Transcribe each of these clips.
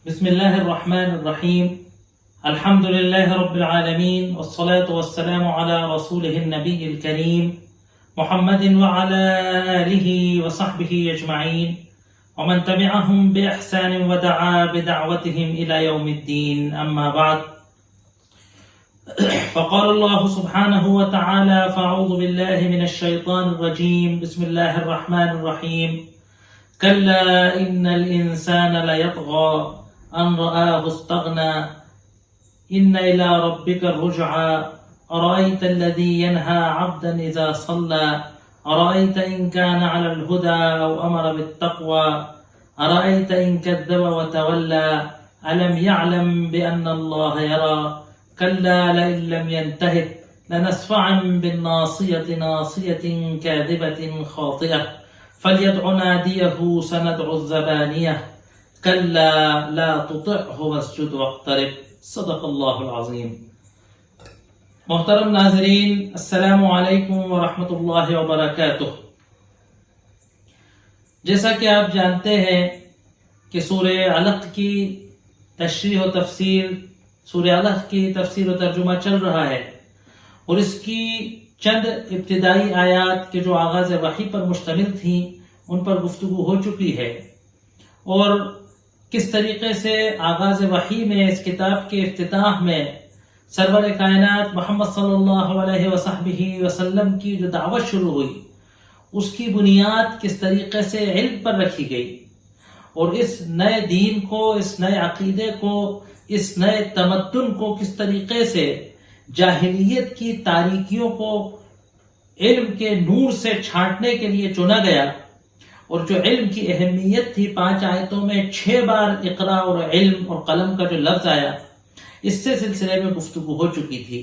بسم الله الرحمن الرحيم. الحمد لله رب العالمين، والصلاة والسلام على رسوله النبي الكريم محمد وعلى آله وصحبه أجمعين ومن تبعهم بإحسان ودعا بدعوتهم إلى يوم الدين. أما بعد، فقال الله سبحانه وتعالى: فأعوذ بالله من الشيطان الرجيم. بسم الله الرحمن الرحيم. كلا إن الإنسان ليطغى أن رآه استغنى إن إلى ربك الرجعى أرأيت الذي ينهى عبدا إذا صلى أرأيت إن كان على الهدى أو أمر بالتقوى أرأيت إن كذب وتولى ألم يعلم بأن الله يرى كلا لئن لم ينته لنسفعا بالناصية ناصية كاذبة خاطئة فليدع ناديه سندع الزبانية كلا لا تطعه واسجد واقترب. صدق اللہ العظیم. محترم ناظرین، السلام علیکم ورحمۃ اللہ وبرکاتہ. جیسا کہ آپ جانتے ہیں کہ سورہ علق کی تشریح و تفسیر، سورہ علق کی تفسیر و ترجمہ چل رہا ہے، اور اس کی چند ابتدائی آیات کے جو آغاز وحی پر مشتمل تھیں ان پر گفتگو ہو چکی ہے، اور کس طریقے سے آغاز وحی میں اس کتاب کے افتتاح میں سرور کائنات محمد صلی اللہ علیہ وسلم وسلم کی جو دعوت شروع ہوئی، اس کی بنیاد کس طریقے سے علم پر رکھی گئی، اور اس نئے دین کو، اس نئے عقیدے کو، اس نئے تمدن کو کس طریقے سے جاہلیت کی تاریکیوں کو علم کے نور سے چھانٹنے کے لیے چنا گیا، اور جو علم کی اہمیت تھی 5 آیتوں میں 6 بار اقرا اور علم اور قلم کا جو لفظ آیا، اس سے سلسلے میں گفتگو ہو چکی تھی.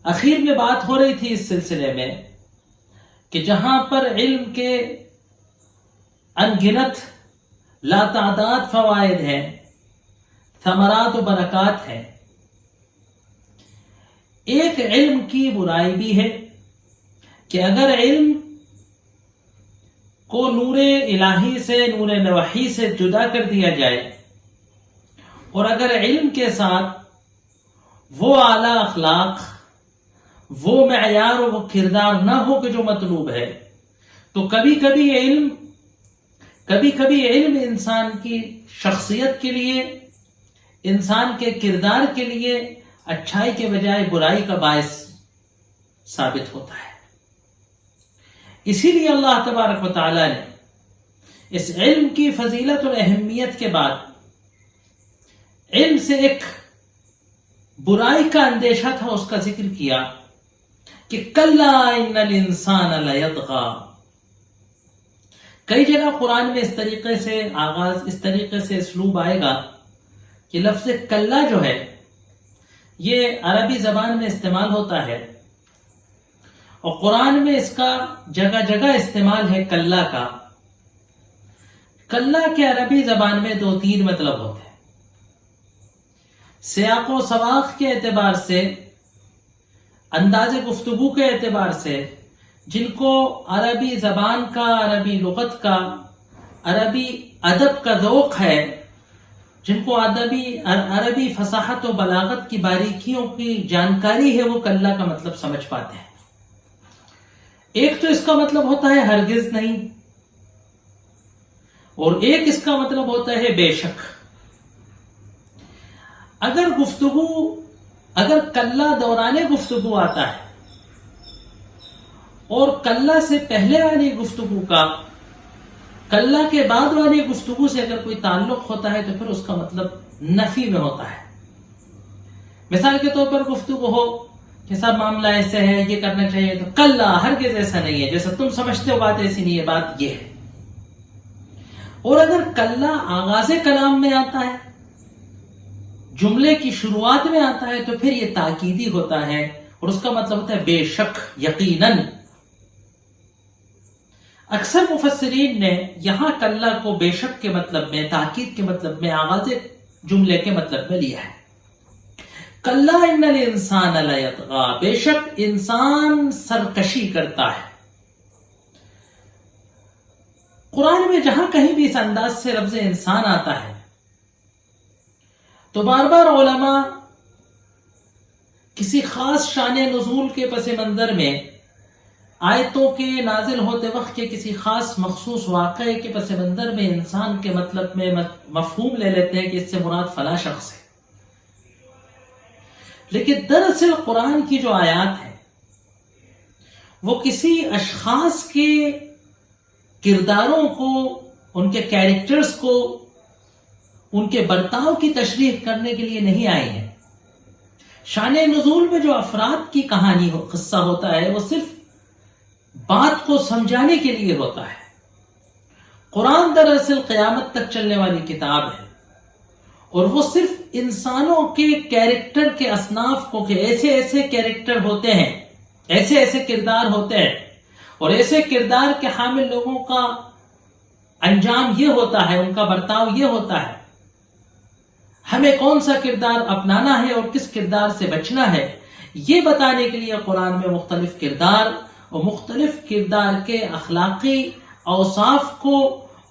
اخیر میں بات ہو رہی تھی اس سلسلے میں کہ جہاں پر علم کے انگنت لاتعداد فوائد ہیں، ثمرات و برکات ہیں، ایک علم کی برائی بھی ہے کہ اگر علم کو نور الہی سے، نور نوحی سے جدا کر دیا جائے، اور اگر علم کے ساتھ وہ اعلیٰ اخلاق، وہ معیار اور وہ کردار نہ ہو کہ جو مطلوب ہے، تو کبھی کبھی علم انسان کی شخصیت کے لیے، انسان کے کردار کے لیے اچھائی کے بجائے برائی کا باعث ثابت ہوتا ہے. اسی لیے اللہ تبارک و تعالی نے اس علم کی فضیلت اور اہمیت کے بعد علم سے ایک برائی کا اندیشہ تھا، اس کا ذکر کیا کہ کلا ان الانسان لیطغی. کئی جگہ قرآن میں اس طریقے سے آغاز، اس طریقے سے اسلوب آئے گا کہ لفظ کلا جو ہے یہ عربی زبان میں استعمال ہوتا ہے، اور قرآن میں اس کا جگہ جگہ استعمال ہے کلا کا. کلا کے عربی زبان میں 2-3 مطلب ہوتے ہیں. سیاق و سواق کے اعتبار سے، انداز گفتگو کے اعتبار سے، جن کو عربی زبان کا، عربی لغت کا، عربی ادب کا ذوق ہے، جن کو عربی فصاحت و بلاغت کی باریکیوں کی جانکاری ہے، وہ کلا کا مطلب سمجھ پاتے ہیں. ایک تو اس کا مطلب ہوتا ہے ہرگز نہیں، اور ایک اس کا مطلب ہوتا ہے بے شک. اگر کلا دوران گفتگو آتا ہے، اور کلا سے پہلے والی گفتگو کا کلا کے بعد والی گفتگو سے اگر کوئی تعلق ہوتا ہے، تو پھر اس کا مطلب نفی میں ہوتا ہے. مثال کے طور پر گفتگو ہو کہ سب معاملہ ایسے ہے، یہ کرنا چاہیے، تو کلا ہرگز ایسا نہیں ہے، جیسا تم سمجھتے ہو بات ایسی نہیں ہے، بات یہ ہے. اور اگر کلا آغاز کلام میں آتا ہے، جملے کی شروعات میں آتا ہے، تو پھر یہ تاکیدی ہوتا ہے، اور اس کا مطلب ہوتا ہے بے شک، یقیناً. اکثر مفسرین نے یہاں کلا کو بے شک کے مطلب میں، تاکید کے مطلب میں، آغاز جملے کے مطلب میں لیا ہے. کلا ان الانسان لیطغی، بے شک انسان سرکشی کرتا ہے. قرآن میں جہاں کہیں بھی اس انداز سے لفظ انسان آتا ہے تو بار بار علماء کسی خاص شان نزول کے پس منظر میں آیتوں کے نازل ہوتے وقت کے کسی خاص مخصوص واقعے کے پس منظر میں انسان کے مطلب میں مفہوم لے لیتے ہیں کہ اس سے مراد فلاں شخص ہے. لیکن دراصل قرآن کی جو آیات ہیں وہ کسی اشخاص کے کرداروں کو، ان کے کیریکٹرز کو، ان کے برتاؤ کی تشریح کرنے کے لیے نہیں آئی ہیں. شان نزول میں جو افراد کی کہانی قصہ ہوتا ہے وہ صرف بات کو سمجھانے کے لیے ہوتا ہے. قرآن دراصل قیامت تک چلنے والی کتاب ہے اور وہ صرف انسانوں کے کیریکٹر کے اصناف کو کہ ایسے ایسے کیریکٹر ہوتے ہیں، ایسے ایسے کردار ہوتے ہیں اور ایسے کردار کے حامل لوگوں کا انجام یہ ہوتا ہے، ان کا برتاؤ یہ ہوتا ہے، ہمیں کون سا کردار اپنانا ہے اور کس کردار سے بچنا ہے، یہ بتانے کے لیے قرآن میں مختلف کردار اور مختلف کردار کے اخلاقی اوصاف کو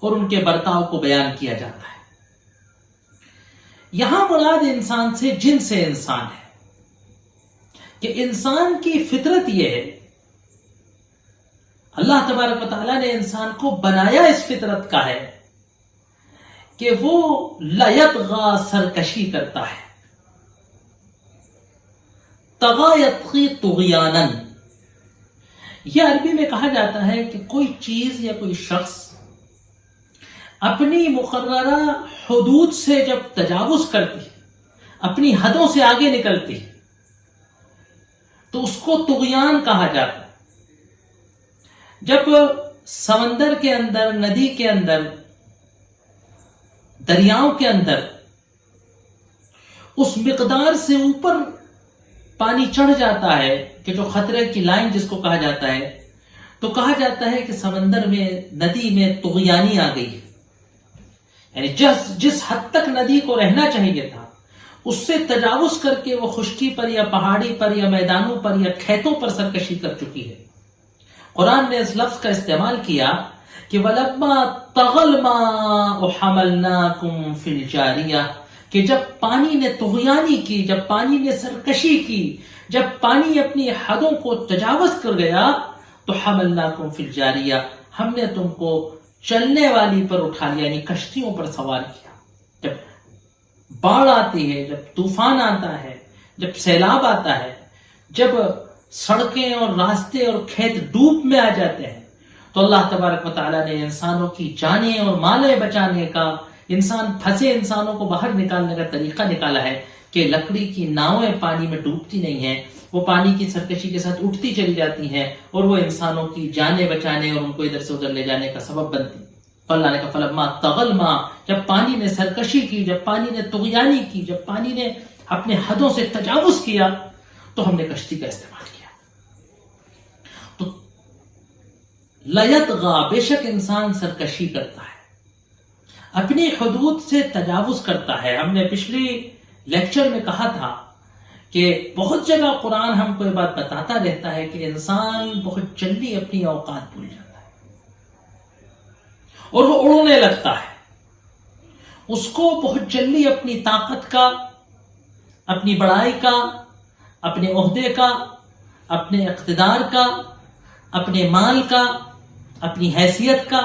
اور ان کے برتاؤ کو بیان کیا جاتا ہے. یہاں مراد انسان سے جن سے انسان ہے کہ انسان کی فطرت یہ ہے، اللہ تبارک و تعالیٰ نے انسان کو بنایا اس فطرت کا ہے کہ وہ لیطغی سرکشی کرتا ہے. طغی یطغی طغیانا، یہ عربی میں کہا جاتا ہے کہ کوئی چیز یا کوئی شخص اپنی مقررہ حدود سے جب تجاوز کرتی، اپنی حدوں سے آگے نکلتی تو اس کو طغیان کہا جاتا ہے. جب سمندر کے اندر، ندی کے اندر، دریاؤں کے اندر اس مقدار سے اوپر پانی چڑھ جاتا ہے کہ جو خطرے کی لائن جس کو کہا جاتا ہے، تو کہا جاتا ہے کہ سمندر میں، ندی میں طغیانی آ گئی ہے. یعنی جس حد تک ندی کو رہنا چاہیے تھا اس سے تجاوز کر کے وہ خشکی پر یا پہاڑی پر یا میدانوں پر یا کھیتوں پر سرکشی کر چکی ہے. قرآن نے اس لفظ کا استعمال کیا کہ وَلَمَّا طَغَى الْمَاءُ حَمَلْنَاكُمْ فِي الْجَارِيَةِ، کہ جب پانی نے طغیانی کی، جب پانی نے سرکشی کی، جب پانی اپنی حدوں کو تجاوز کر گیا تو حَمَلْنَاكُمْ فِي الْجَارِيَةِ، ہم نے تم کو چلنے والی پر اٹھا لیا، یعنی کشتیوں پر سوار کیا. جب باڑھ آتی ہے، جب طوفان آتا ہے، جب سیلاب آتا ہے، جب سڑکیں اور راستے اور کھیت ڈوب میں آ جاتے ہیں تو اللہ تبارک و تعالیٰ نے انسانوں کی جانیں اور مالیں بچانے کا، پھنسے انسانوں کو باہر نکالنے کا طریقہ نکالا ہے کہ لکڑی کی ناویں پانی میں ڈوبتی نہیں ہیں، وہ پانی کی سرکشی کے ساتھ اٹھتی چلی جاتی ہیں اور وہ انسانوں کی جانیں بچانے اور ان کو ادھر سے ادھر لے جانے کا سبب بنتی. اللہ نے کہا فَلَمَّا طَغَى الْمَاءُ، جب پانی نے سرکشی کی، جب پانی نے طغیانی کی، جب پانی نے اپنے حدوں سے تجاوز کیا تو ہم نے کشتی کا استعمال کیا. تو لیطغی، بے شک انسان سرکشی کرتا ہے، اپنی حدود سے تجاوز کرتا ہے. ہم نے پچھلی لیکچر میں کہا تھا کہ بہت جگہ قرآن ہم کو یہ بات بتاتا رہتا ہے کہ انسان بہت جلدی اپنی اوقات بھول جاتا ہے اور وہ اڑنے لگتا ہے. اس کو بہت جلدی اپنی طاقت کا، اپنی بڑائی کا، اپنے عہدے کا، اپنے اقتدار کا، اپنے مال کا، اپنی حیثیت کا،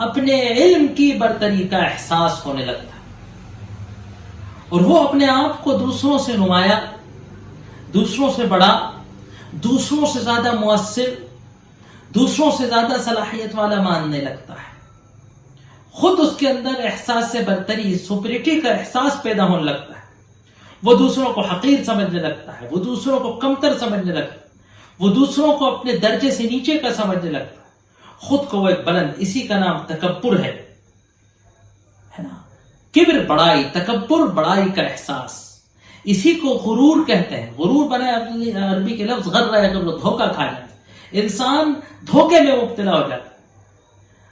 اپنے علم کی برتری کا احساس ہونے لگتا ہے اور وہ اپنے آپ کو دوسروں سے نمایاں، دوسروں سے بڑا، دوسروں سے زیادہ مؤثر، دوسروں سے زیادہ صلاحیت والا ماننے لگتا ہے. خود اس کے اندر احساس سے برتری، سپریٹی کا احساس پیدا ہونے لگتا ہے. وہ دوسروں کو حقیر سمجھنے لگتا ہے، وہ دوسروں کو کمتر سمجھنے لگتا ہے، وہ دوسروں کو اپنے درجے سے نیچے کا سمجھنے لگتا ہے، خود کو وہ ایک بلند. اسی کا نام تکبر ہے نا. کبر بڑائی، تکبر بڑائی کا احساس، اسی کو غرور کہتے ہیں. غرور بنا عربی کے لفظ غر ہے، اگر وہ دھوکہ کھا جائے، انسان دھوکے میں مبتلا ہو جاتا ہے.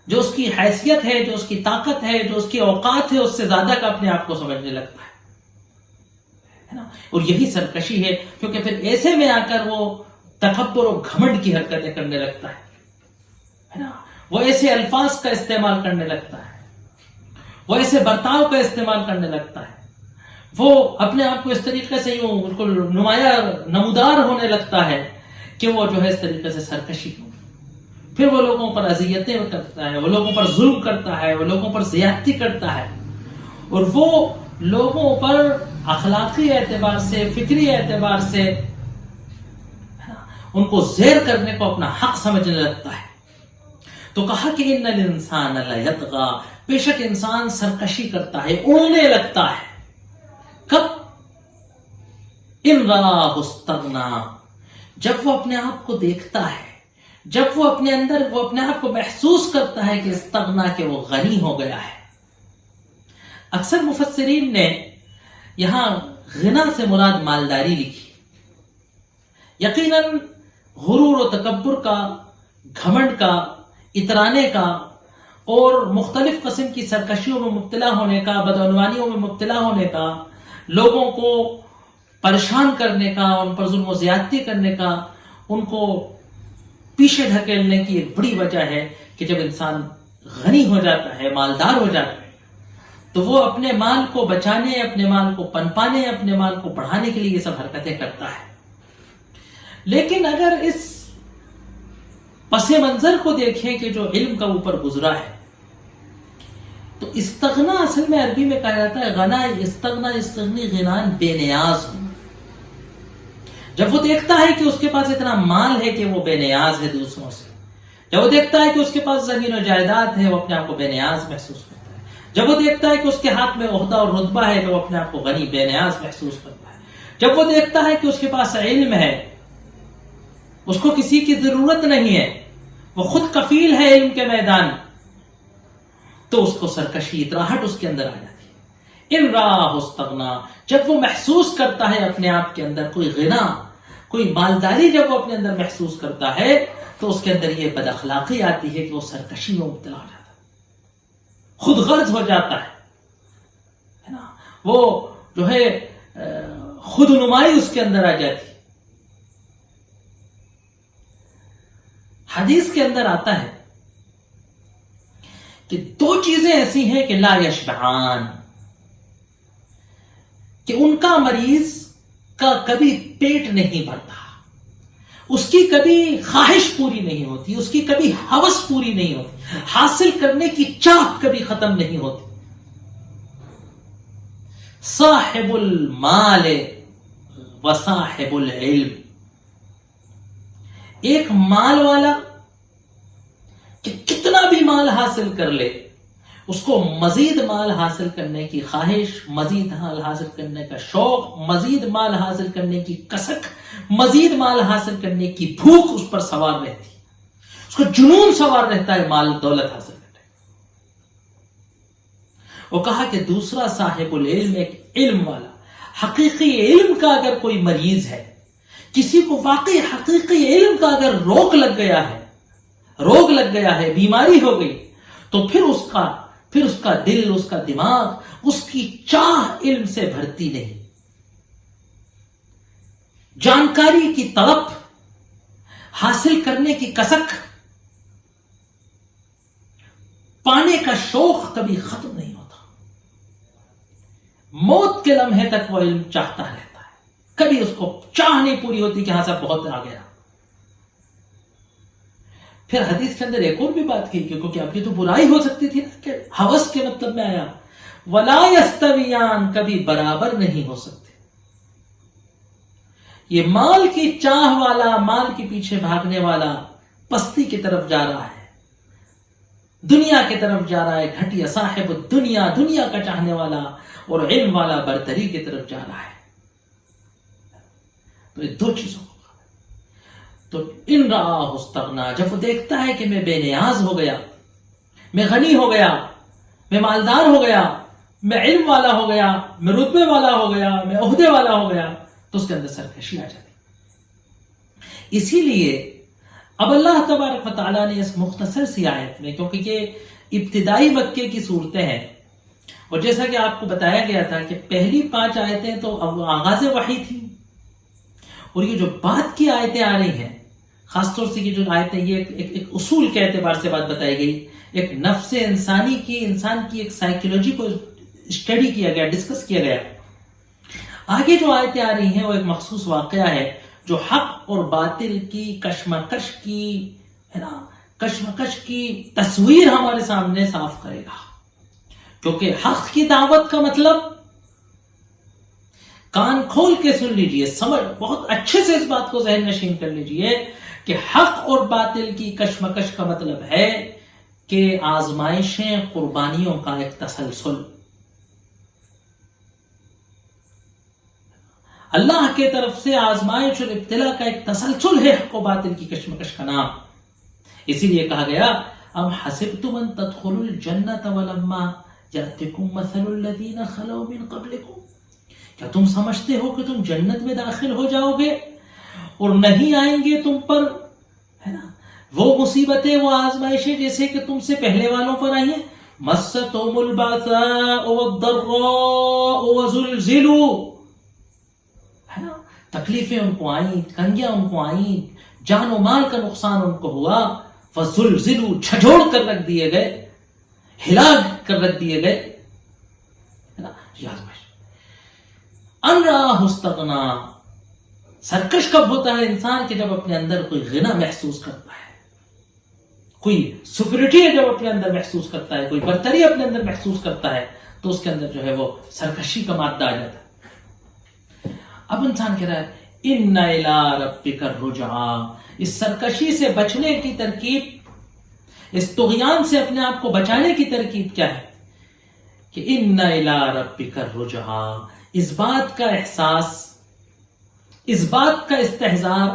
جو اس کی حیثیت ہے، جو اس کی طاقت ہے، جو اس کی اوقات ہے، اس سے زیادہ کا اپنے آپ کو سمجھنے لگتا ہے نا. اور یہی سرکشی ہے، کیونکہ پھر ایسے میں آ کر وہ تکبر و گھمنڈ کی حرکتیں کرنے لگتا ہے نا. وہ ایسے الفاظ کا استعمال کرنے لگتا ہے، وہ ایسے برتاؤ کا استعمال کرنے لگتا ہے، وہ اپنے آپ کو اس طریقے سے یوں بالکل نمودار ہونے لگتا ہے کہ وہ جو ہے اس طریقے سے سرکشی ہو، پھر وہ لوگوں پر اذیتیں کرتا ہے، وہ لوگوں پر ظلم کرتا ہے، وہ لوگوں پر زیادتی کرتا ہے، اور وہ لوگوں پر اخلاقی اعتبار سے، فکری اعتبار سے ان کو زیر کرنے کو اپنا حق سمجھنے لگتا ہے۔ تو کہا کہ ان الانسان لیطغی، بے شک انسان سرکشی کرتا ہے، اڑنے لگتا ہے۔ کب؟ ان راہ استغنا، جب وہ اپنے آپ کو دیکھتا ہے، جب وہ اپنے اندر وہ اپنے آپ کو محسوس کرتا ہے کہ استغنا، کہ وہ غنی ہو گیا ہے۔ اکثر مفسرین نے یہاں غنا سے مراد مالداری لکھی۔ یقیناً غرور و تکبر کا، گھمنڈ کا، اترانے کا اور مختلف قسم کی سرکشیوں میں مبتلا ہونے کا، بدعنوانیوں میں مبتلا ہونے کا، لوگوں کو پریشان کرنے کا، ان پر ظلم و زیادتی کرنے کا، ان کو پیچھے دھکیلنے کی ایک بڑی وجہ ہے کہ جب انسان غنی ہو جاتا ہے، مالدار ہو جاتا ہے، تو وہ اپنے مال کو بچانے، اپنے مال کو پنپانے، اپنے مال کو بڑھانے کے لیے یہ سب حرکتیں کرتا ہے۔ لیکن اگر اس پس منظر کو دیکھیں کہ جو علم کا اوپر گزرا ہے، تو استغنا اصل میں عربی میں کہا جاتا ہے غنا، استغنا، استغنی، غنان، بے نیاز ہو۔ جب وہ دیکھتا ہے کہ اس کے پاس اتنا مال ہے کہ وہ بے نیاز ہے دوسروں سے، جب وہ دیکھتا ہے کہ اس کے پاس زمین و جائیداد ہے، وہ اپنے آپ کو بے نیاز محسوس کرتا ہے، جب وہ دیکھتا ہے کہ اس کے ہاتھ میں عہدہ اور رتبہ ہے تو وہ اپنے آپ کو غنی، بے نیاز محسوس کرتا ہے، جب وہ دیکھتا ہے کہ اس کے پاس علم ہے، اس کو کسی کی ضرورت نہیں ہے، وہ خود کفیل ہے علم کے میدان، تو اس کو سرکشی، اتراہٹ اس کے اندر آ جاتی ہے۔ ان راہ استغنا، جب وہ محسوس کرتا ہے اپنے آپ کے اندر کوئی غنا، کوئی مالداری، جب وہ اپنے اندر محسوس کرتا ہے تو اس کے اندر یہ بد اخلاقی آتی ہے کہ وہ سرکشی میں مبتلا ہو جاتا ہے، خود غرض ہو جاتا ہے نا، وہ جو ہے خود نمائی اس کے اندر آ جاتی ہے۔ حدیث کے اندر آتا ہے کہ دو چیزیں ایسی ہیں کہ لا یشبعان، کہ ان کا مریض کا کبھی پیٹ نہیں بھرتا، اس کی کبھی خواہش پوری نہیں ہوتی، اس کی کبھی ہوس پوری نہیں ہوتی، حاصل کرنے کی چاہ کبھی ختم نہیں ہوتی۔ صاحب المال و صاحب العلم، ایک مال والا کہ کتنا بھی مال حاصل کر لے، اس کو مزید مال حاصل کرنے کی خواہش، مزید مال حاصل کرنے کا شوق، مزید مال حاصل کرنے کی کسک، مزید مال حاصل کرنے کی بھوک اس پر سوار رہتی ہے، اس کو جنون سوار رہتا ہے مال دولت حاصل کرنے۔ وہ کہا کہ دوسرا صاحب العلم، ایک علم والا، حقیقی علم کا اگر کوئی مریض ہے، کسی کو واقعی حقیقی علم کا اگر روگ لگ گیا ہے، بیماری ہو گئی، تو پھر اس کا دل، اس کا دماغ، اس کی چاہ علم سے بھرتی نہیں، جانکاری کی طلب، حاصل کرنے کی کسک، پانے کا شوق کبھی ختم نہیں ہوتا، موت کے لمحے تک وہ علم چاہتا رہتا ہے، کبھی اس کو چاہ نہیں پوری ہوتی کہ ہاں سب بہت آ گیا۔ پھر حدیث کے اندر ایک اور بھی بات کی، کیونکہ اب یہ تو برائی ہو سکتی تھی نا کہ ہوس کے مطلب میں آیا، ولا یستویان، کبھی برابر نہیں ہو سکتے۔ یہ مال کی چاہ والا، مال کے پیچھے بھاگنے والا پستی کی طرف جا رہا ہے، دنیا کی طرف جا رہا ہے، گھٹیا صاحب الدنیا، دنیا کا چاہنے والا، اور علم والا برتری کی طرف جا رہا ہے۔ تو یہ دو چیزوں کو، تو ان راہ استغنا، جب وہ دیکھتا ہے کہ میں بے نیاز ہو گیا، میں غنی ہو گیا، میں مالدار ہو گیا، میں علم والا ہو گیا، میں رتبے والا ہو گیا، میں عہدے والا ہو گیا، تو اس کے اندر سرکشی آ جاتی۔ اسی لیے اب اللہ تبارک و تعالیٰ نے اس مختصر سی آیت میں، کیونکہ یہ ابتدائی مکے کی صورتیں ہیں، اور جیسا کہ آپ کو بتایا گیا تھا کہ پہلی 5 آیتیں تو اب آغاز وحی تھی، اور یہ جو بعد کی آیتیں آ رہی ہیں، خاص طور سے یہ جو آیت ہے یہ ایک اصول کے اعتبار سے بات بتائی گئی، ایک نفس انسان کی ایک سائیکولوجی کو اسٹڈی کیا گیا، ڈسکس کیا گیا۔ آگے جو آیتیں آ رہی ہیں وہ ایک مخصوص واقعہ ہے جو حق اور باطل کی کشمکش کی تصویر ہمارے سامنے صاف کرے گا، کیونکہ حق کی دعوت کا مطلب، کان کھول کے سن لیجئے، بہت اچھے سے اس بات کو ذہن نشین کر لیجئے کہ حق اور باطل کی کشمکش کا مطلب ہے کہ آزمائشیں، قربانیوں کا ایک تسلسل، اللہ کے طرف سے آزمائش اور ابتلا کا ایک تسلسل ہے حق و باطل کی کشمکش کا نام۔ اسی لیے کہا گیا ام حسبتم ان تدخلوا الجنۃ ولما یأتکم مثل الذین خلوا من قبلکم، کیا تم سمجھتے ہو کہ تم جنت میں داخل ہو جاؤ گے اور نہیں آئیں گے تم پر، ہے نا، وہ مصیبتیں، وہ آزمائشیں جیسے کہ تم سے پہلے والوں پر آئی ہیں؟ مستهم البأساء والضراء وزلزلوا، ہے نا، تکلیفیں ان کو آئیں، تنگیاں ان کو آئیں، جان و مال کا نقصان ان کو ہوا، فزلزلوا، جھنجھوڑ کر رکھ دیے گئے، ہلاک کر رکھ دیے گئے، ہے نا، یہ آزمائش۔ ان رآہ استغنا، سرکش کب ہوتا ہے انسان کہ جب اپنے اندر کوئی غنا محسوس کرتا ہے، کوئی سپریورٹی جب اپنے اندر محسوس کرتا ہے، کوئی برتری اپنے اندر محسوس کرتا ہے، تو اس کے اندر جو ہے وہ سرکشی کا مادہ آ جاتا ہے۔ اب انسان کہہ رہا ہے ان الی ربک الرجعی، اس سرکشی سے بچنے کی ترکیب، اس طغیان سے اپنے آپ کو بچانے کی ترکیب کیا ہے کہ ان الی ربک الرجعی، اس بات کا احساس، اس بات کا استحضار،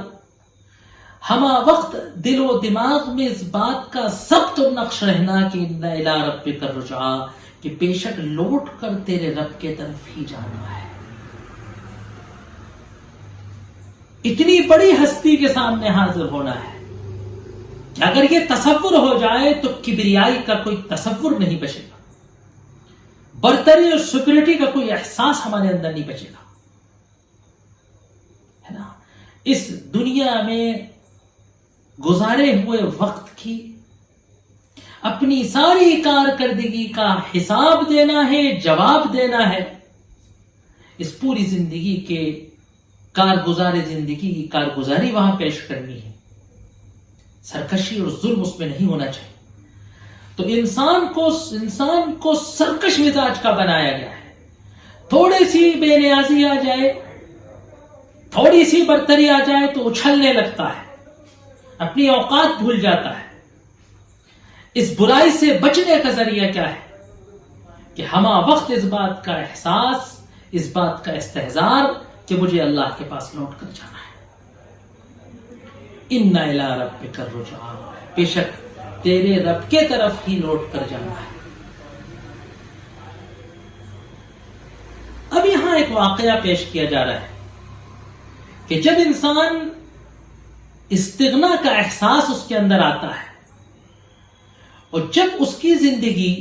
ہما وقت دل و دماغ میں اس بات کا ضبط و نقش رہنا کہ ان الی ربک الرجعی، کہ بے شک لوٹ کر تیرے رب کے طرف ہی جانا ہے۔ اتنی بڑی ہستی کے سامنے حاضر ہونا ہے کہ اگر یہ تصور ہو جائے تو کبریائی کا کوئی تصور نہیں بچے گا، برتری اور سپیریٹی کا کوئی احساس ہمارے اندر نہیں بچے گا، ہے نا۔ اس دنیا میں گزارے ہوئے وقت کی، اپنی ساری کارکردگی کا حساب دینا ہے، جواب دینا ہے، اس پوری زندگی کے کارگزار زندگی کی کارگزاری وہاں پیش کرنی ہے، سرکشی اور ظلم اس میں نہیں ہونا چاہیے۔ تو انسان کو سرکش مزاج کا بنایا گیا ہے، تھوڑی سی بے نیازی آ جائے، تھوڑی سی برتری آ جائے تو اچھلنے لگتا ہے، اپنی اوقات بھول جاتا ہے۔ اس برائی سے بچنے کا ذریعہ کیا ہے کہ ہما وقت اس بات کا احساس، اس بات کا استحضار کہ مجھے اللہ کے پاس لوٹ کر جانا ہے۔ ان الی ربک الرجعی، بے شک تیرے رب کے طرف ہی لوٹ کر جانا ہے۔ اب یہاں ایک واقعہ پیش کیا جا رہا ہے کہ جب انسان استغنا کا احساس اس کے اندر آتا ہے اور جب اس کی زندگی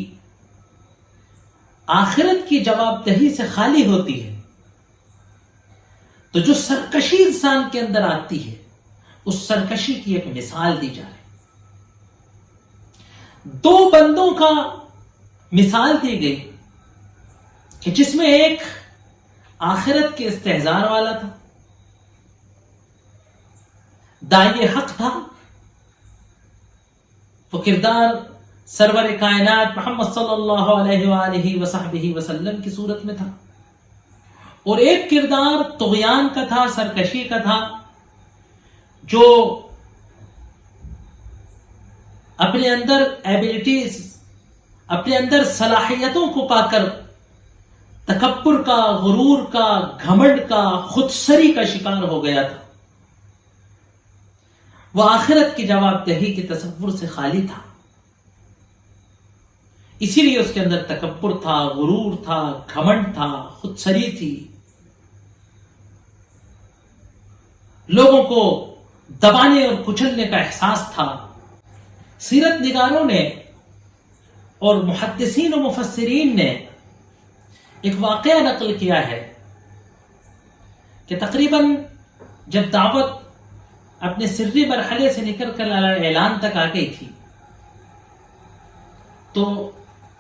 آخرت کی جواب دہی سے خالی ہوتی ہے تو جو سرکشی انسان کے اندر آتی ہے اس سرکشی کی ایک مثال دی جا رہی ہے۔ دو بندوں کا مثال دی گئی کہ جس میں ایک آخرت کے استحضار والا تھا، داعی حق تھا، وہ کردار سرور کائنات محمد صلی اللہ علیہ وآلہ وصحبہ وسلم کی صورت میں تھا، اور ایک کردار طغیان کا تھا، سرکشی کا تھا، جو اپنے اندر ایبلٹیز، اپنے اندر صلاحیتوں کو پا کر تکبر کا، غرور کا، گھمنڈ کا، خودسری کا شکار ہو گیا تھا۔ وہ آخرت کی جواب دہی کے تصور سے خالی تھا، اسی لیے اس کے اندر تکبر تھا، غرور تھا، گھمنڈ تھا، خودسری تھی، لوگوں کو دبانے اور کچلنے کا احساس تھا۔ سیرت نگاروں نے اور محدثین و مفسرین نے ایک واقعہ نقل کیا ہے کہ تقریباً جب دعوت اپنے سری مرحلے سے نکل کر اعلان تک آ گئی تھی، تو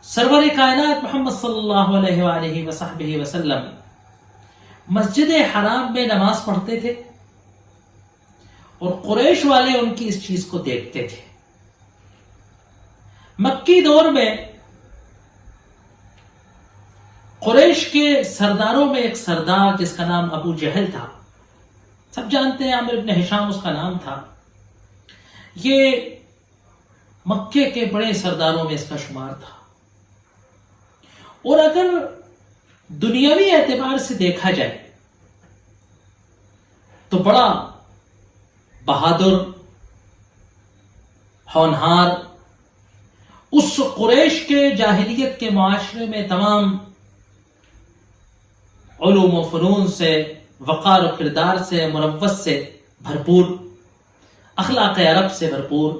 سرور کائنات محمد صلی اللہ علیہ وآلہ وصحبہ وسلم مسجد حرام میں نماز پڑھتے تھے اور قریش والے ان کی اس چیز کو دیکھتے تھے. مکی دور میں قریش کے سرداروں میں ایک سردار جس کا نام ابو جہل تھا، سب جانتے ہیں، عامر بن ہشام اس کا نام تھا. یہ مکے کے بڑے سرداروں میں اس کا شمار تھا، اور اگر دنیاوی اعتبار سے دیکھا جائے تو بڑا بہادر، ہونہار، اس قریش کے جاہلیت کے معاشرے میں تمام علوم و فنون سے، وقار و کردار سے، مروت سے بھرپور، اخلاق عرب سے بھرپور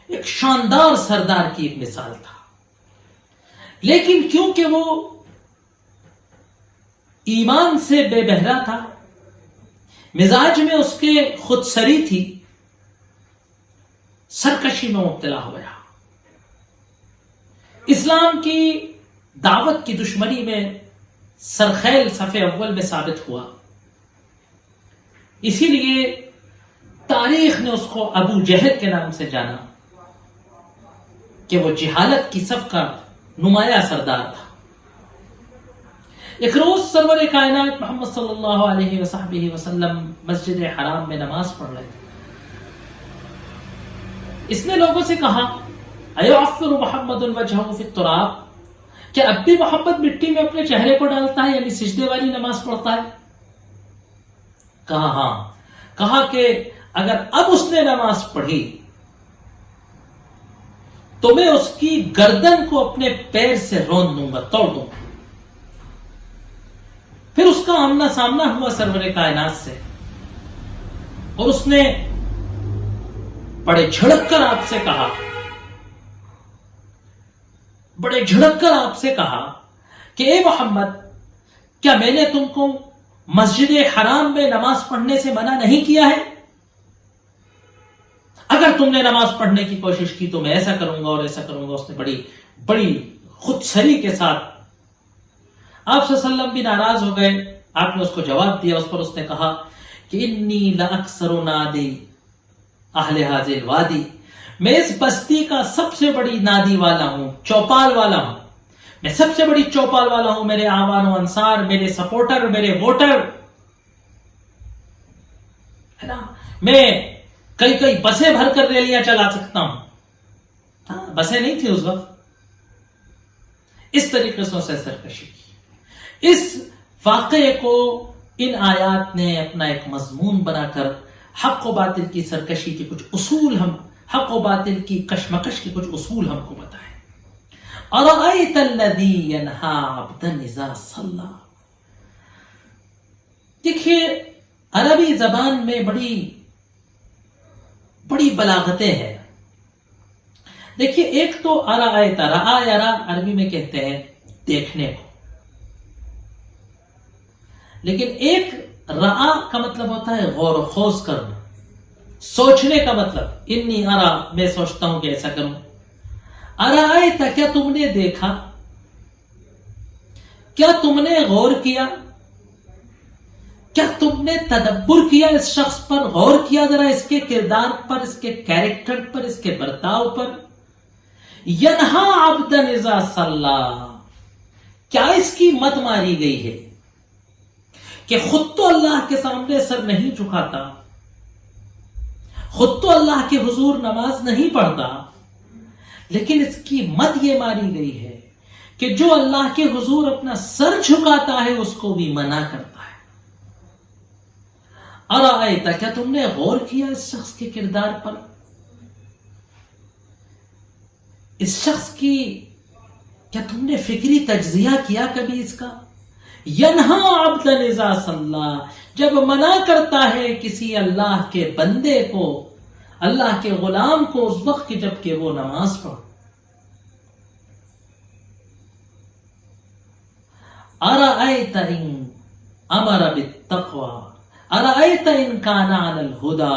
ایک شاندار سردار کی ایک مثال تھا. لیکن کیونکہ وہ ایمان سے بے بہرا تھا، مزاج میں اس کے خود سری تھی، سرکشی میں مبتلا ہو گیا، اسلام کی دعوت کی دشمنی میں سرخیل صف اول میں ثابت ہوا. اسی لیے تاریخ نے اس کو ابو جہل کے نام سے جانا کہ وہ جہالت کی صف کا نمایاں سردار تھا. ایک روز سرور کائنات محمد صلی اللہ علیہ وصحبہ وسلم مسجد حرام میں نماز پڑھ رہے تھے. اس نے لوگوں سے کہا، ایعفر محمد وجہہ فی التراب، کیا اب بھی محمد مٹی میں اپنے چہرے کو ڈالتا ہے، یعنی سجدے والی نماز پڑھتا ہے؟ کہا ہاں. کہا کہ اگر اب اس نے نماز پڑھی تو میں اس کی گردن کو اپنے پیر سے روند دوں گا، توڑ دوں گا. پھر اس کا آمنا سامنا ہوا سرور کائنات سے، اور اس نے بڑے جھڑک کر آپ سے کہا، بڑے جھڑک کر آپ سے کہا کہ اے محمد، کیا میں نے تم کو مسجد حرام میں نماز پڑھنے سے منع نہیں کیا ہے؟ اگر تم نے نماز پڑھنے کی کوشش کی تو میں ایسا کروں گا اور ایسا کروں گا. اس نے بڑی خود سری کے ساتھ، آپ صلی اللہ علیہ وسلم بھی ناراض ہو گئے. آپ نے اس کو جواب دیا. اس پر اس نے کہا کہ انی لاکثر نادی اہل ھذا الوادی، میں اس بستی کا سب سے بڑی نادی والا ہوں، چوپال والا ہوں. میں سب سے بڑی چوپال والا ہوں. میرے آوان و انصار، میرے سپورٹر، میرے ووٹر ہے نا. میں کئی بسیں بھر کر ریلیاں چلا سکتا ہوں. ہاں، بسیں نہیں تھی اس وقت. اس طریقے سے اسے سرکشی کی. اس واقعے کو ان آیات نے اپنا ایک مضمون بنا کر حق و باطل کی سرکشی کے کچھ اصول، حق و باطل کی کشمکش کے کچھ اصول ہم کو بتائے. اَرَأَيْتَ الَّذِي يَنْهَا عَبْدًا إِذَا صَلَّى. دیکھیے عربی زبان میں بڑی بلاغتیں ہیں. دیکھیے ایک تو ارائیت، رآ یرا عربی میں کہتے ہیں دیکھنے کو، لیکن ایک رآ کا مطلب ہوتا ہے غور و خوض کرنا، سوچنے کا مطلب. انی ارا، میں سوچتا ہوں کہ ایسا کروں. ارائیت، کیا تم نے دیکھا، کیا تم نے غور کیا، کیا تم نے تدبر کیا، اس شخص پر غور کیا ذرا، اس کے کردار پر، اس کے کیریکٹر پر، اس کے برتاؤ پر. ینہا عبدا اذا صلی، کیا اس کی مت ماری گئی ہے کہ خود تو اللہ کے سامنے سر نہیں جھکاتا، خود تو اللہ کے حضور نماز نہیں پڑھتا، لیکن اس کی مت یہ ماری گئی ہے کہ جو اللہ کے حضور اپنا سر جھکاتا ہے اس کو بھی منع کرتا ہے. ارائیت، کیا تم نے غور کیا اس شخص کے کردار پر، اس شخص کی کیا تم نے فکری تجزیہ کیا کبھی اس کا؟ ینہا عبدا اذا صلی، جب منع کرتا ہے کسی اللہ کے بندے کو، اللہ کے غلام کو، اس وقت کی جب کہ وہ نماز پڑھ. ارأیت ان امر بالتقوی، ارأیت ان کان علی الہدی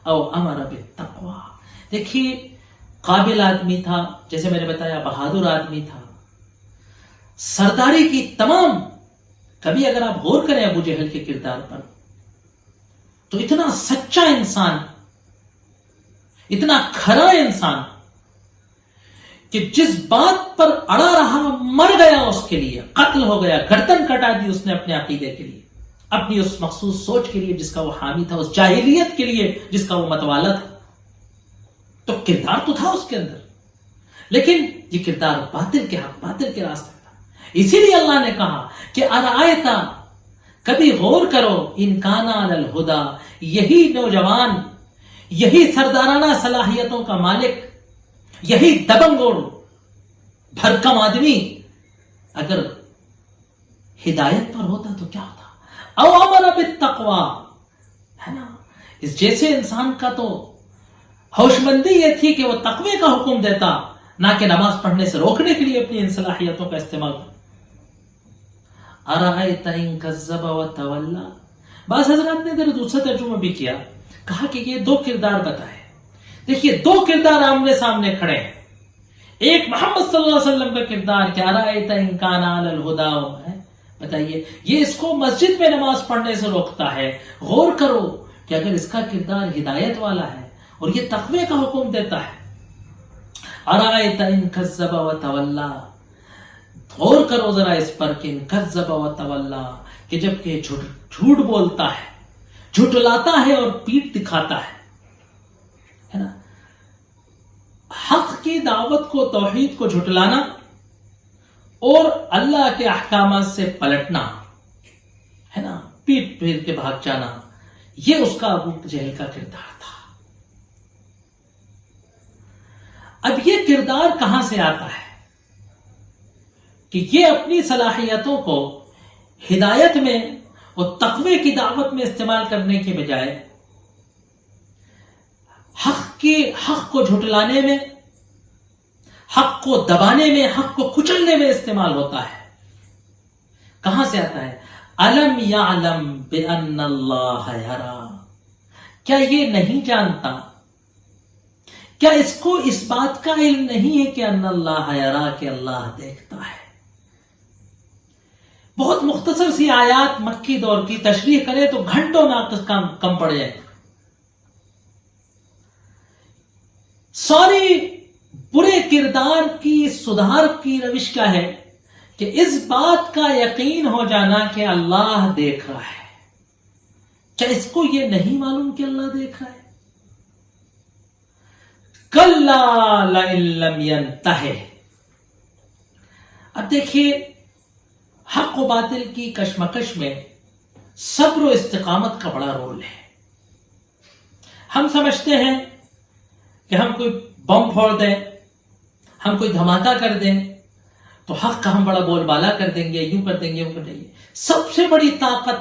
او امر بالتقوی. دیکھیے قابل آدمی تھا، جیسے میں نے بتایا بہادر آدمی تھا، سرداری کی تمام. کبھی اگر آپ غور کریں ابو جہل کے کردار پر تو اتنا سچا انسان، اتنا کھرا انسان کہ جس بات پر اڑا رہا مر گیا، اس کے لیے قتل ہو گیا، گردن کٹا دی اس نے اپنے عقیدے کے لیے، اپنی اس مخصوص سوچ کے لیے جس کا وہ حامی تھا، اس جاہلیت کے لیے جس کا وہ متوالا تھا. تو کردار تو تھا اس کے اندر، لیکن یہ کردار باطل کے حق، باطل کے راستے تھا. اسی لیے اللہ نے کہا کہ ارائیتا، کبھی غور کرو، ان کانا علی الہدی، یہی نوجوان، یہی سردارانہ صلاحیتوں کا مالک، یہی دبنگ اور بھرکم آدمی اگر ہدایت پر ہوتا تو کیا ہوتا. او امر بالتقوی، ہے نا. اس جیسے انسان کا تو ہوش مندی یہ تھی کہ وہ تقوی کا حکم دیتا، نہ کہ نماز پڑھنے سے روکنے کے لیے اپنی ان صلاحیتوں کا استعمال کرتا. ارائیت ان کذب وتولی. بعض حضرات نے ادھر دوسرا ترجمہ بھی کیا، کہا کہ یہ دو کردار بتائے. دیکھیے دو کردار آمنے سامنے کھڑے ہیں. ایک محمد صلی اللہ علیہ وسلم کا کردار کہ ارائیت ان کان علی الہدی، بتائیے یہ اس کو مسجد میں نماز پڑھنے سے روکتا ہے. غور کرو کہ اگر اس کا کردار ہدایت والا ہے اور یہ تقوی کا حکم دیتا ہے. ارائیت ان کذب وتولی، غور کرو ذرا اس پر کہ ان کذب وتولی، کہ جب کہ جھوٹ بولتا ہے، جھٹلاتا ہے اور پیٹ دکھاتا ہے نا. حق کی دعوت کو، توحید کو جھٹلانا اور اللہ کے احکامات سے پلٹنا، ہے نا، پیٹ پھیر کے بھاگ جانا، یہ اس کا ابو جہل کا کردار تھا. اب یہ کردار کہاں سے آتا ہے کہ یہ اپنی صلاحیتوں کو ہدایت میں اور تقوی کی دعوت میں استعمال کرنے کے بجائے حق کو جھٹلانے میں، حق کو دبانے میں، حق کو کچلنے میں استعمال ہوتا ہے. کہاں سے آتا ہے؟ الم یعلم بان اللہ یرا، کیا یہ نہیں جانتا، کیا اس کو اس بات کا علم نہیں ہے کہ ان اللہ یرا، کہ اللہ دیکھتا ہے. بہت مختصر سی آیات مکی دور کی، تشریح کرے تو گھنٹوں ناقص کم پڑ جائے. ساری برے کردار کی سدھار کی روش کیا ہے کہ اس بات کا یقین ہو جانا کہ اللہ دیکھ رہا ہے. کیا اس کو یہ نہیں معلوم کہ اللہ دیکھ رہا ہے؟ کلا لئن لم ینتہ. اب دیکھیے حق و باطل کی کشمکش میں صبر و استقامت کا بڑا رول ہے. ہم سمجھتے ہیں کہ ہم کوئی بم پھوڑ دیں، ہم کوئی دھماکہ کر دیں تو حق کا ہم بڑا بول بالا کر دیں گے، یوں کر دیں گے، یوں کر دیں گے. سب سے بڑی طاقت،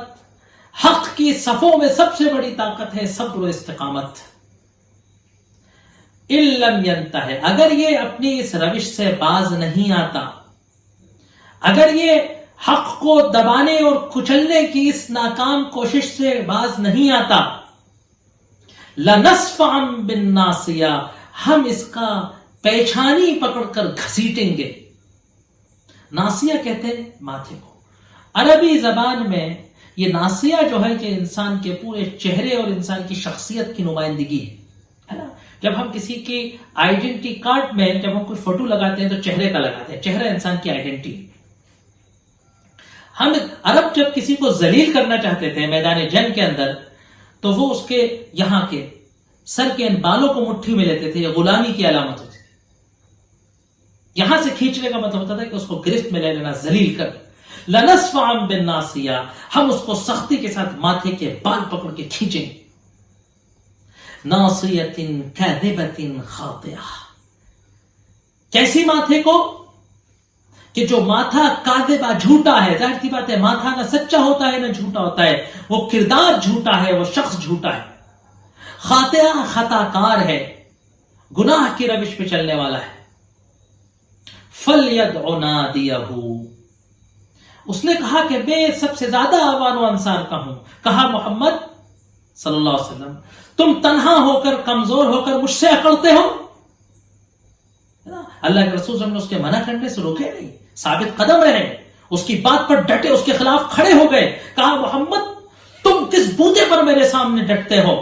حق کی صفوں میں سب سے بڑی طاقت ہے صبر و استقامت. ان لم ینتہ، اگر یہ اپنی اس روش سے باز نہیں آتا، اگر یہ حق کو دبانے اور کچلنے کی اس ناکام کوشش سے باز نہیں آتا، لنصفعا بالناصیہ، ہم اس کا پیچھانی پکڑ کر گھسیٹیں گے. ناصیہ کہتے ہیں ماتھے کو. عربی زبان میں یہ ناصیہ جو ہے کہ انسان کے پورے چہرے اور انسان کی شخصیت کی نمائندگی ہے نا. جب ہم کسی کی آئیڈینٹی کارڈ میں جب ہم کوئی فوٹو لگاتے ہیں تو چہرے کا لگاتے ہیں، چہرہ انسان کی آئیڈینٹی. ہم عرب جب کسی کو ذلیل کرنا چاہتے تھے میدان جنگ کے اندر تو وہ اس کے یہاں کے سر کے ان بالوں کو مٹھی میں لیتے تھے، یہ غلامی کی علامت ہوتی تھی. یہاں سے کھینچنے کا مطلب ہوتا تھا کہ اس کو گرفت میں لے لینا، ذلیل کر. لنصفعا بالناصیہ، ہم اس کو سختی کے ساتھ ماتھے کے بال پکڑ کے کھینچیں. ناصیۃ کاذبۃ خاطئہ، کیسی ماتھے کو کہ جو ماتھا کاذبہ جھوٹا ہے. ظاہر سی بات ہے ماتھا نہ سچا ہوتا ہے نہ جھوٹا ہوتا ہے، وہ کردار جھوٹا ہے، وہ شخص جھوٹا ہے. خاطئہ خطا کار ہے، گناہ کی روش پہ چلنے والا ہے. فَلْيَدْعُ نَادِيَهُ، اس نے کہا کہ میں سب سے زیادہ آوان و انصار کا ہوں. کہا محمد صلی اللہ علیہ وسلم تم تنہا ہو کر کمزور ہو کر مجھ سے اکڑتے ہو. اللہ کے رسول صلی اللہ علیہ وسلم نے اس کے منع کرنے سے روکے نہیں, ثابت قدم رہے, اس کی بات پر ڈٹے, اس کے خلاف کھڑے ہو گئے. کہا محمد تم کس بوتے پر میرے سامنے ڈٹتے ہو,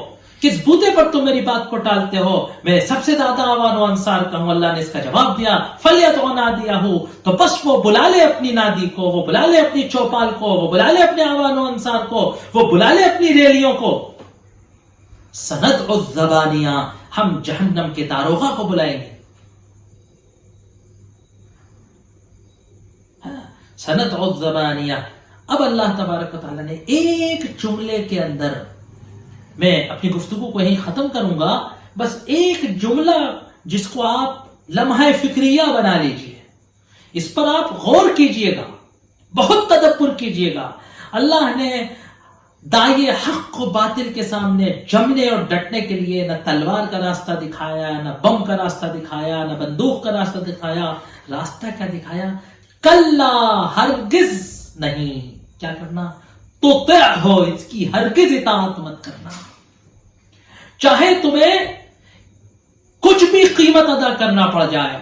کس بوتے پر تم میری بات کو ٹالتے ہو, میں سب سے زیادہ آوان و انصار کا ہوں. اللہ نے اس کا جواب دیا فَلْيَدْعُ نَادِيَهُ, تو بس وہ بلا لے اپنی نادی کو, وہ بلا لے اپنی چوپال کو, وہ بلا لے اپنے آوان و انصار کو, وہ بلا لے اپنی ریلیوں کو. سَنَدْعُ الزَّبَانِيَةَ, ہم جہنم کے داروغہ کو بلائیں گے. سَنَدْعُ الزَّبَانِيَةَ. اب اللہ تبارک و تعالیٰ نے ایک جملے کے اندر, میں اپنی گفتگو کو یہیں ختم کروں گا, بس ایک جملہ جس کو آپ لمحہ فکریہ بنا لیجئے, اس پر آپ غور کیجئے گا, بہت تدبر کیجئے گا. اللہ نے داعی حق کو باطل کے سامنے جمنے اور ڈٹنے کے لیے نہ تلوار کا راستہ دکھایا, نہ بم کا راستہ دکھایا, نہ بندوق کا راستہ دکھایا. راستہ کیا دکھایا؟ کلا, ہرگز نہیں. کیا کرنا؟ تطع ہو, اس کی ہرگز اطاعت مت کرنا. چاہے تمہیں کچھ بھی قیمت ادا کرنا پڑ جائے,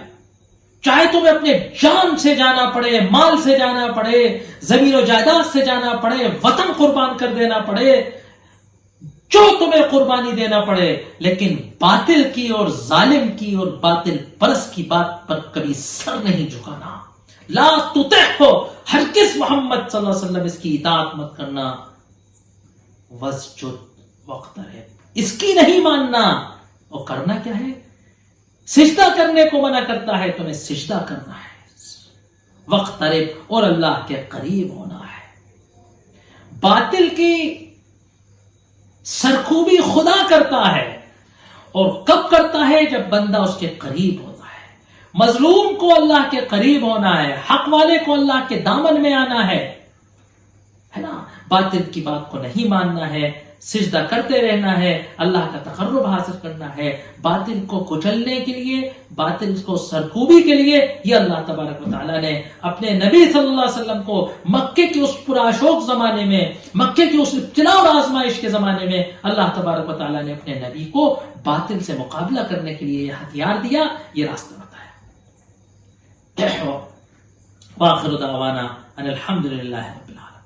چاہے تمہیں اپنے جان سے جانا پڑے, مال سے جانا پڑے, زمین و جائیداد سے جانا پڑے, وطن قربان کر دینا پڑے, جو تمہیں قربانی دینا پڑے, لیکن باطل کی اور ظالم کی اور باطل پرست کی بات پر کبھی سر نہیں جھکانا. لا تطع ہو, ہرگز محمد صلی اللہ علیہ وسلم اس کی اطاعت مت کرنا. واسجد واقترب, اس کی نہیں ماننا. اور کرنا کیا ہے؟ سجدہ کرنے کو منع کرتا ہے, تمہیں سجدہ کرنا ہے. واقترب, اور اللہ کے قریب ہونا ہے. باطل کی سرکوبی خدا کرتا ہے, اور کب کرتا ہے؟ جب بندہ اس کے قریب ہوتا ہے. مظلوم کو اللہ کے قریب ہونا ہے, حق والے کو اللہ کے دامن میں آنا ہے نا. باطل کی بات کو نہیں ماننا ہے, سجدہ کرتے رہنا ہے, اللہ کا تقرب حاصل کرنا ہے. باطل کو کچلنے کے لیے, باطل کو سرکوبی کے لیے, یہ اللہ تبارک و تعالیٰ نے اپنے نبی صلی اللہ علیہ وسلم کو مکے کے اس پراشوق زمانے میں, مکے کی اس ابتلا اور آزمائش کے زمانے میں, اللہ تبارک و تعالیٰ نے اپنے نبی کو باطل سے مقابلہ کرنے کے لیے یہ ہتھیار دیا, یہ راستہ بتایا. وآخر دعوانا ان الحمد للہ رب العالمین.